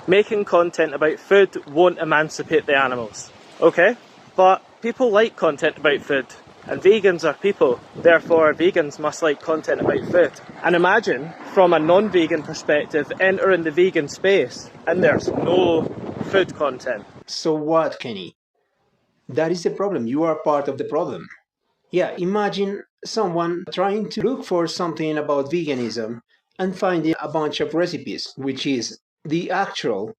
making content about food won't emancipate the animals, okay? But people like content about food, and vegans are people, therefore vegans must like content about food. And imagine, from a non-vegan perspective, entering the vegan space, and there's no food content. So what, Kenny? That is the problem. You are part of the problem. Yeah, imagine someone trying to look for something about veganism and finding a bunch of recipes, which is the actual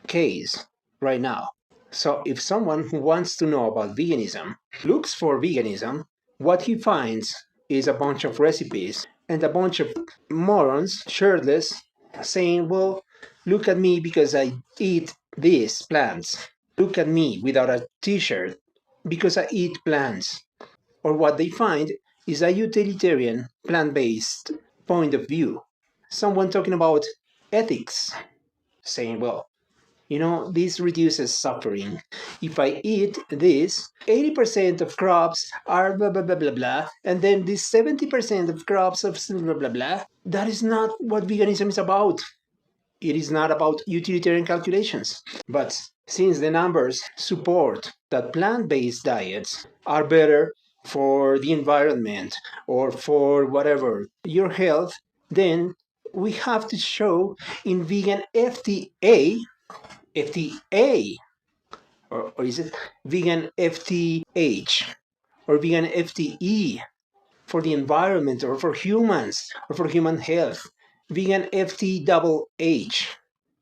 case right now. So if someone who wants to know about veganism looks for veganism, what he finds is a bunch of recipes and a bunch of morons, shirtless, saying, well, look at me because I eat these plants. Look at me without a t-shirt because I eat plants. Or what they find is a utilitarian, plant-based point of view. Someone talking about ethics, saying, well, you know, this reduces suffering. If I eat this, 80% of crops are blah, blah, blah, blah, blah, and then this 70% of crops of blah, blah, blah. That is not what veganism is about. It is not about utilitarian calculations. But since the numbers support that plant-based diets are better for the environment or for whatever, your health, then we have to show in vegan FTA, or is it vegan FTH, or vegan FTE for the environment or for humans or for human health, vegan FTHH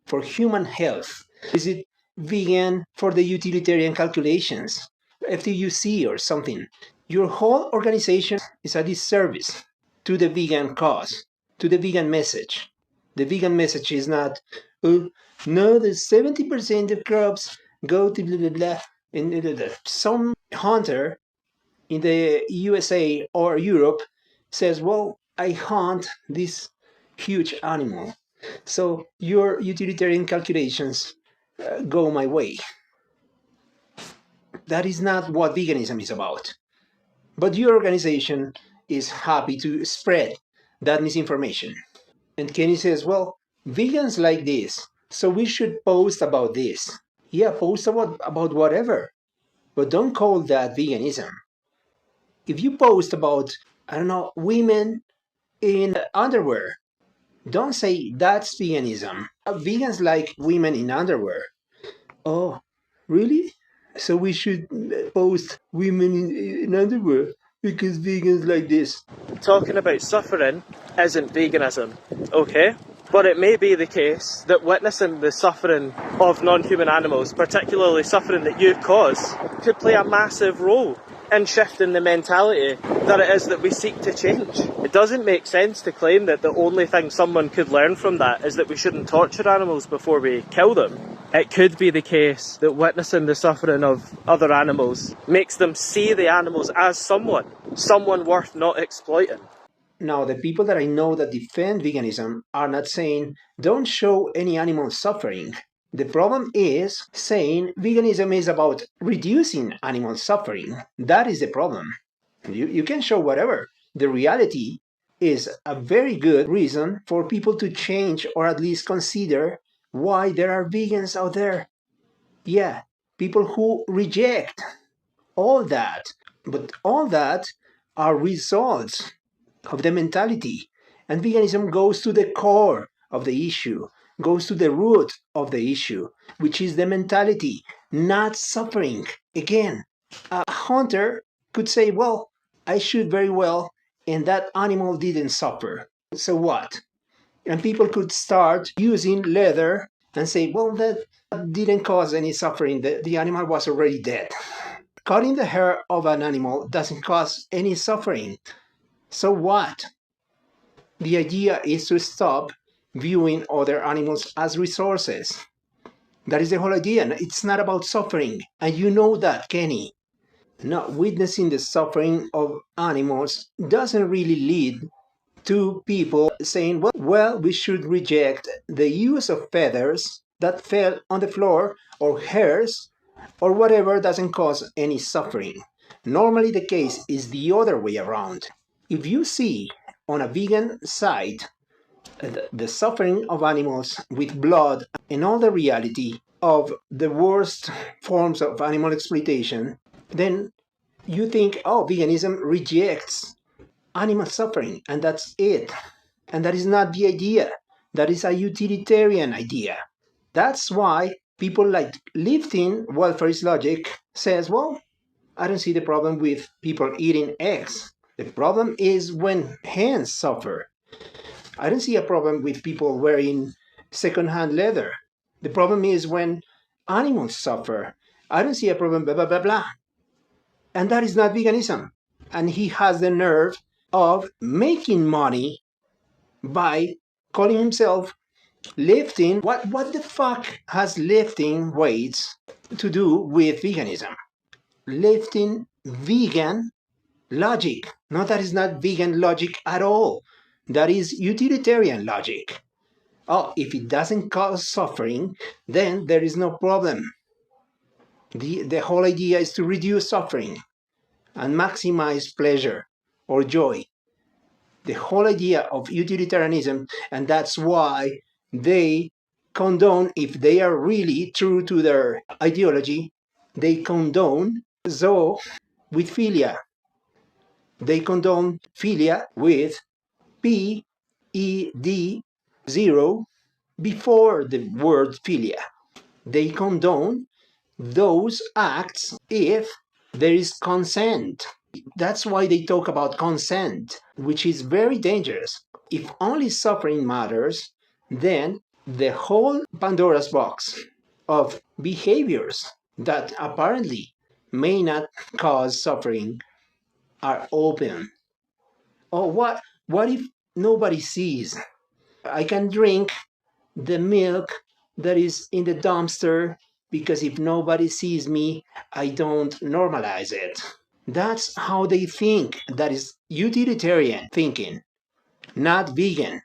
for human health. Is it vegan for the utilitarian calculations, FTUC or something? Your whole organization is a disservice to the vegan cause, to the vegan message. The vegan message is not, oh, no, the 70% of crops go to blah, blah, blah. And some hunter in the USA or Europe says, well, I hunt this huge animal. So your utilitarian calculations go my way. That is not what veganism is about. But your organization is happy to spread that misinformation. And Kenny says, well, vegans like this, so we should post about this. Yeah, post about whatever, but don't call that veganism. If you post about, I don't know, women in underwear, don't say that's veganism. Vegans like women in underwear. Oh, really? So we should post women in underwear because vegans like this. Talking about suffering isn't veganism, okay? But it may be the case that witnessing the suffering of non-human animals, particularly suffering that you cause, could play a massive role in shifting the mentality that it is that we seek to change. It doesn't make sense to claim that the only thing someone could learn from that is that we shouldn't torture animals before we kill them. It could be the case that witnessing the suffering of other animals makes them see the animals as someone worth not exploiting. Now, the people that I know that defend veganism are not saying, don't show any animal suffering. The problem is saying veganism is about reducing animal suffering. That is the problem. You can show whatever. The reality is a very good reason for people to change or at least consider why there are vegans out there. Yeah, people who reject all that. But all that are results of the mentality. And veganism goes to the core of the issue, goes to the root of the issue, which is the mentality, not suffering. Again, a hunter could say, well, I shoot very well, and that animal didn't suffer. So what? And people could start using leather and say, well, that didn't cause any suffering. The animal was already dead. Cutting the hair of an animal doesn't cause any suffering. So what? The idea is to stop viewing other animals as resources. That is the whole idea. It's not about suffering. And you know that, Kenny. Not witnessing the suffering of animals doesn't really lead to people saying, well, we should reject the use of feathers that fell on the floor or hairs or whatever doesn't cause any suffering. Normally the case is the other way around. If you see on a vegan site the suffering of animals with blood and all the reality of the worst forms of animal exploitation, then you think, oh, veganism rejects animal suffering, and that's it. And that is not the idea. That is a utilitarian idea. That's why people like lifting welfarist logic says, well, I don't see the problem with people eating eggs. The problem is when hens suffer. I don't see a problem with people wearing secondhand leather. The problem is when animals suffer. I don't see a problem, blah, blah, blah, blah. And that is not veganism. And he has the nerve of making money by calling himself lifting. What the fuck has lifting weights to do with veganism? Lifting vegan logic. No, that is not vegan logic at all. That is utilitarian logic. Oh, if it doesn't cause suffering, then there is no problem. The whole idea is to reduce suffering and maximize pleasure or joy. The whole idea of utilitarianism, and that's why they condone, if they are really true to their ideology, they condone zoo with philia. They condone philia with P-E-D-0 before the word philia. They condone those acts if there is consent. That's why they talk about consent, which is very dangerous. If only suffering matters, then the whole Pandora's box of behaviors that apparently may not cause suffering are open. Oh, what if nobody sees? I can drink the milk that is in the dumpster because if nobody sees me, I don't normalize it. That's how they think. That is utilitarian thinking, not vegan.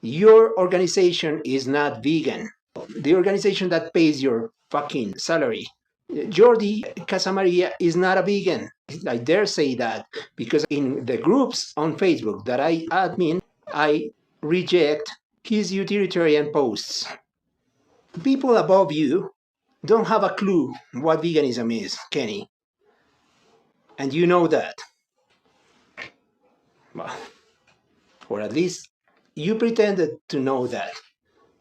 Your organization is not vegan. The organization that pays your fucking salary. Jordi Casamaria is not a vegan. I dare say that because in the groups on Facebook that I admin, I reject his utilitarian posts. People above you don't have a clue what veganism is, Kenny. And you know that. Well, or at least you pretended to know that.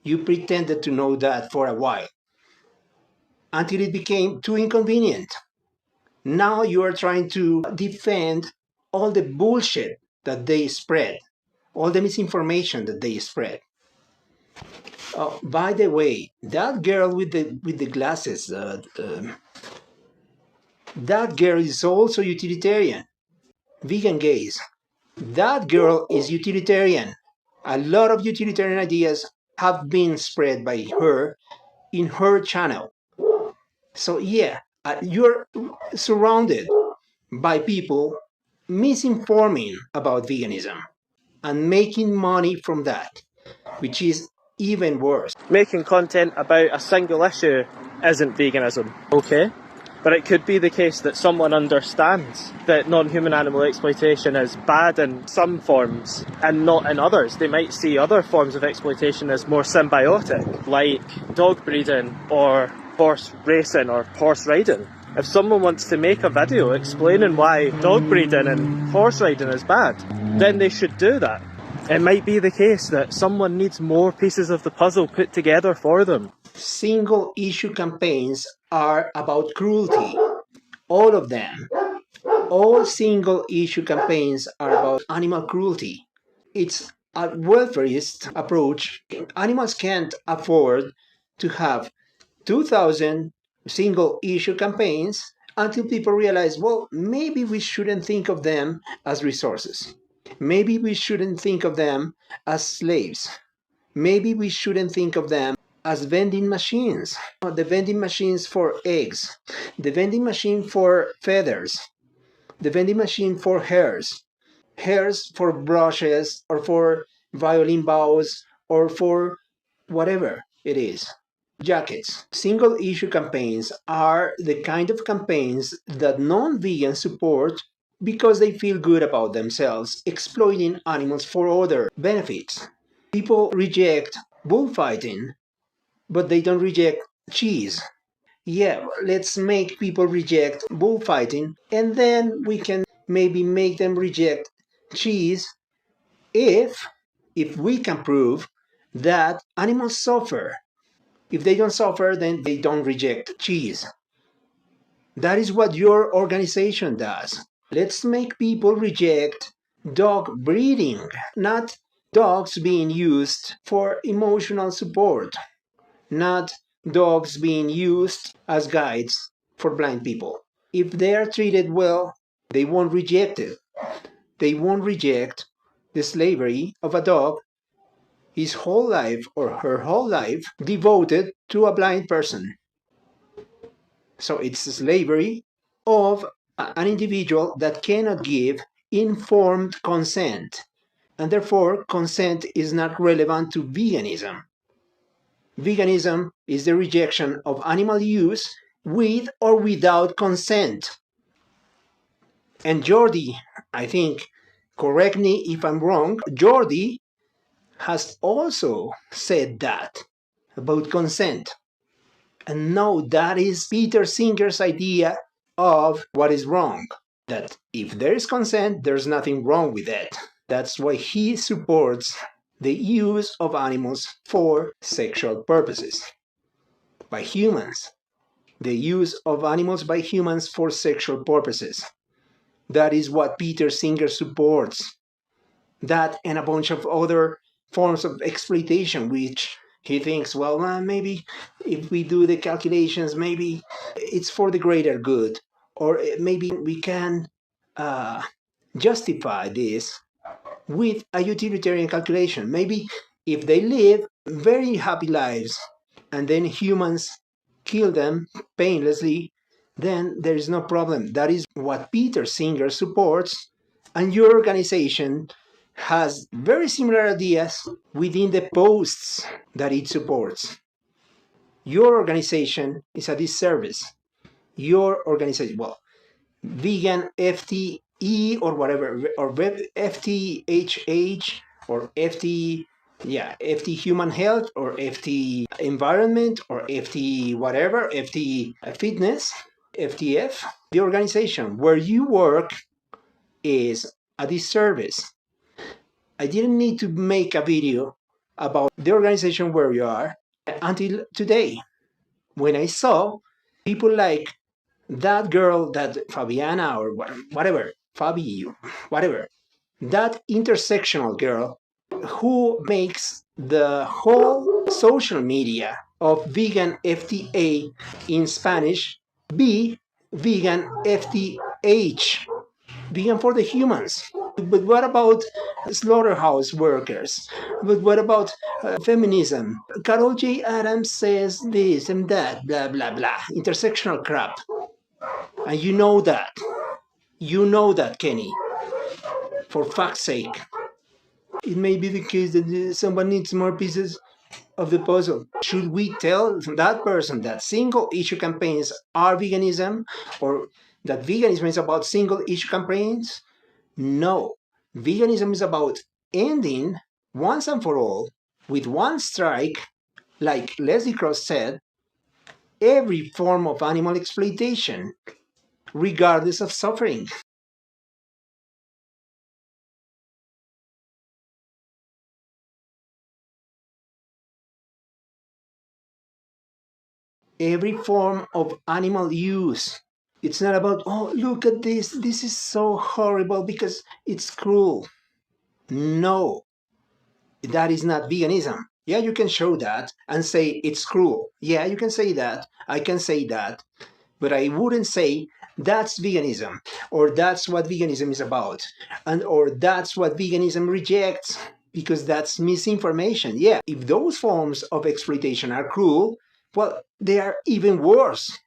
You pretended to know that for a while until it became too inconvenient. Now you are trying to defend all the bullshit that they spread, all the misinformation that they spread. Oh, by the way, that girl with the glasses, that girl is also utilitarian. Vegan gays. That girl is utilitarian. A lot of utilitarian ideas have been spread by her in her channel. So yeah, you're surrounded by people misinforming about veganism and making money from that, which is even worse. Making content about a single issue isn't veganism, okay? But it could be the case that someone understands that non-human animal exploitation is bad in some forms and not in others. They might see other forms of exploitation as more symbiotic, like dog breeding or horse racing or horse riding. If someone wants to make a video explaining why dog breeding and horse riding is bad, then they should do that. It might be the case that someone needs more pieces of the puzzle put together for them. Single issue campaigns are about cruelty. All of them. All single issue campaigns are about animal cruelty. It's a welfarist approach. Animals can't afford to have 2,000 single issue campaigns until people realize, well, maybe we shouldn't think of them as resources. Maybe we shouldn't think of them as slaves. Maybe we shouldn't think of them as vending machines. The vending machines for eggs, the vending machine for feathers, the vending machine for hairs, hairs for brushes or for violin bows or for whatever it is. Jackets. Single issue campaigns are the kind of campaigns that non-vegans support because they feel good about themselves exploiting animals for other benefits. People reject bullfighting, but they don't reject cheese. Yeah, let's make people reject bullfighting, and then we can maybe make them reject cheese if we can prove that animals suffer. If they don't suffer, then they don't reject cheese. That is what your organization does. Let's make people reject dog breeding, not dogs being used for emotional support, not dogs being used as guides for blind people. If they are treated well, they won't reject it. They won't reject the slavery of a dog his whole life or her whole life devoted to a blind person. So it's slavery of an individual that cannot give informed consent. And therefore, consent is not relevant to veganism. Veganism is the rejection of animal use with or without consent. And Jordi, I think, correct me if I'm wrong, Jordi has also said that about consent. And no, that is Peter Singer's idea of what is wrong. That if there is consent, there's nothing wrong with it. That's why he supports the use of animals for sexual purposes by humans. The use of animals by humans for sexual purposes. That is what Peter Singer supports. That and a bunch of other forms of exploitation, which he thinks, well, maybe if we do the calculations, maybe it's for the greater good. Or maybe we can justify this with a utilitarian calculation. Maybe if they live very happy lives and then humans kill them painlessly, then there is no problem. That is what Peter Singer supports, and your organization has very similar ideas within the posts that it supports. Your organization is a disservice. Your organization, well, vegan FTE or whatever, or FTHH or FT human health or FT environment or FT whatever, FT fitness, FTF. The organization where you work is a disservice. I didn't need to make a video about the organization where you are until today, when I saw people like that girl, that Fabiana or whatever, Fabi, whatever, that intersectional girl who makes the whole social media of vegan FTA in Spanish be vegan FTH, vegan for the humans. But what about slaughterhouse workers? But what about feminism? Carol J. Adams says this and that, blah, blah, blah. Intersectional crap. And you know that. You know that, Kenny. For fuck's sake. It may be the case that someone needs more pieces of the puzzle. Should we tell that person that single issue campaigns are veganism, or that veganism is about single issue campaigns? No. Veganism is about ending once and for all, with one strike, like Leslie Cross said, every form of animal exploitation, regardless of suffering. Every form of animal use. It's not about, oh, look at this. This is so horrible because it's cruel. No, that is not veganism. Yeah, you can show that and say it's cruel. Yeah, you can say that. I can say that. But I wouldn't say that's veganism, or that's what veganism is about, and or that's what veganism rejects, because that's misinformation. Yeah, if those forms of exploitation are cruel, well, they are even worse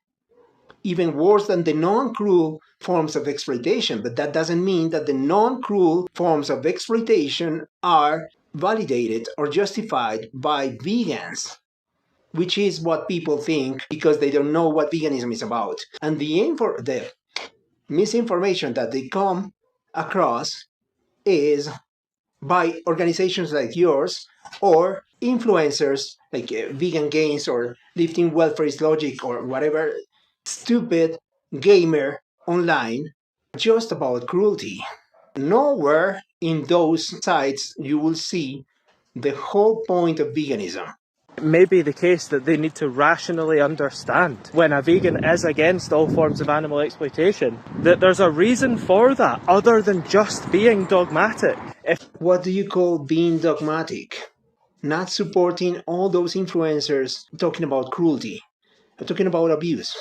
than the non-cruel forms of exploitation. But that doesn't mean that the non-cruel forms of exploitation are validated or justified by vegans, which is what people think because they don't know what veganism is about. And the misinformation that they come across is by organizations like yours or influencers like Vegan Gains or Lifting Welfarist Logic or whatever stupid gamer online just about cruelty. Nowhere in those sites you will see the whole point of veganism. It may be the case that they need to rationally understand when a vegan is against all forms of animal exploitation, that there's a reason for that other than just being dogmatic. What do you call being dogmatic? Not supporting all those influencers talking about cruelty, talking about abuse.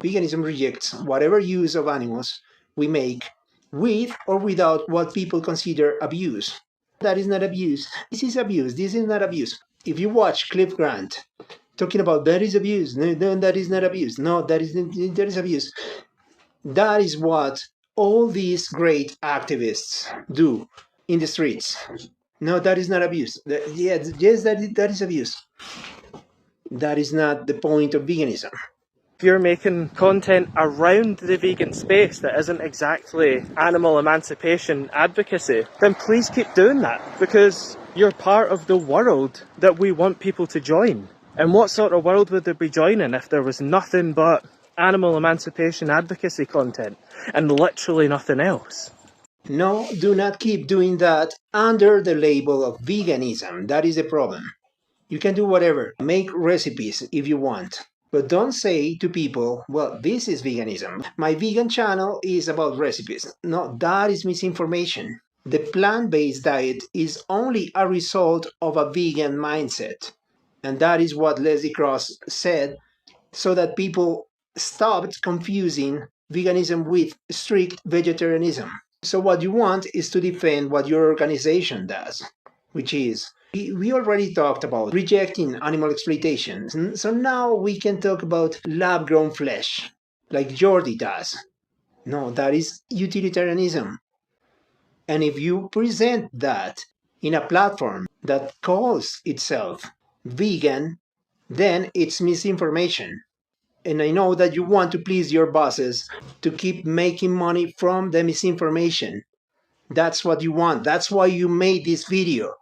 Veganism rejects whatever use of animals we make with or without what people consider abuse. That is not abuse. This is abuse. This is not abuse. If you watch Cliff Grant talking about that is abuse, no, that is not abuse. No, that is abuse. That is what all these great activists do in the streets. No, that is not abuse. Yes, that is abuse. That is not the point of veganism. If you're making content around the vegan space that isn't exactly animal emancipation advocacy, then please keep doing that, because you're part of the world that we want people to join. And what sort of world would they be joining if there was nothing but animal emancipation advocacy content and literally nothing else? No, do not keep doing that under the label of veganism. That is the problem. You can do whatever. Make recipes if you want. But don't say to people, well, this is veganism. My vegan channel is about recipes. No, that is misinformation. The plant-based diet is only a result of a vegan mindset. And that is what Leslie Cross said, so that people stopped confusing veganism with strict vegetarianism. So what you want is to defend what your organization does, which is, we already talked about rejecting animal exploitation. So now we can talk about lab-grown flesh, like Jordi does. No, that is utilitarianism. And if you present that in a platform that calls itself vegan, then it's misinformation. And I know that you want to please your bosses to keep making money from the misinformation. That's what you want. That's why you made this video.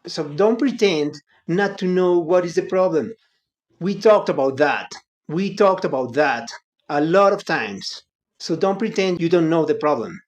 So don't pretend not to know what is the problem. We talked about that. We talked about that a lot of times. So don't pretend you don't know the problem.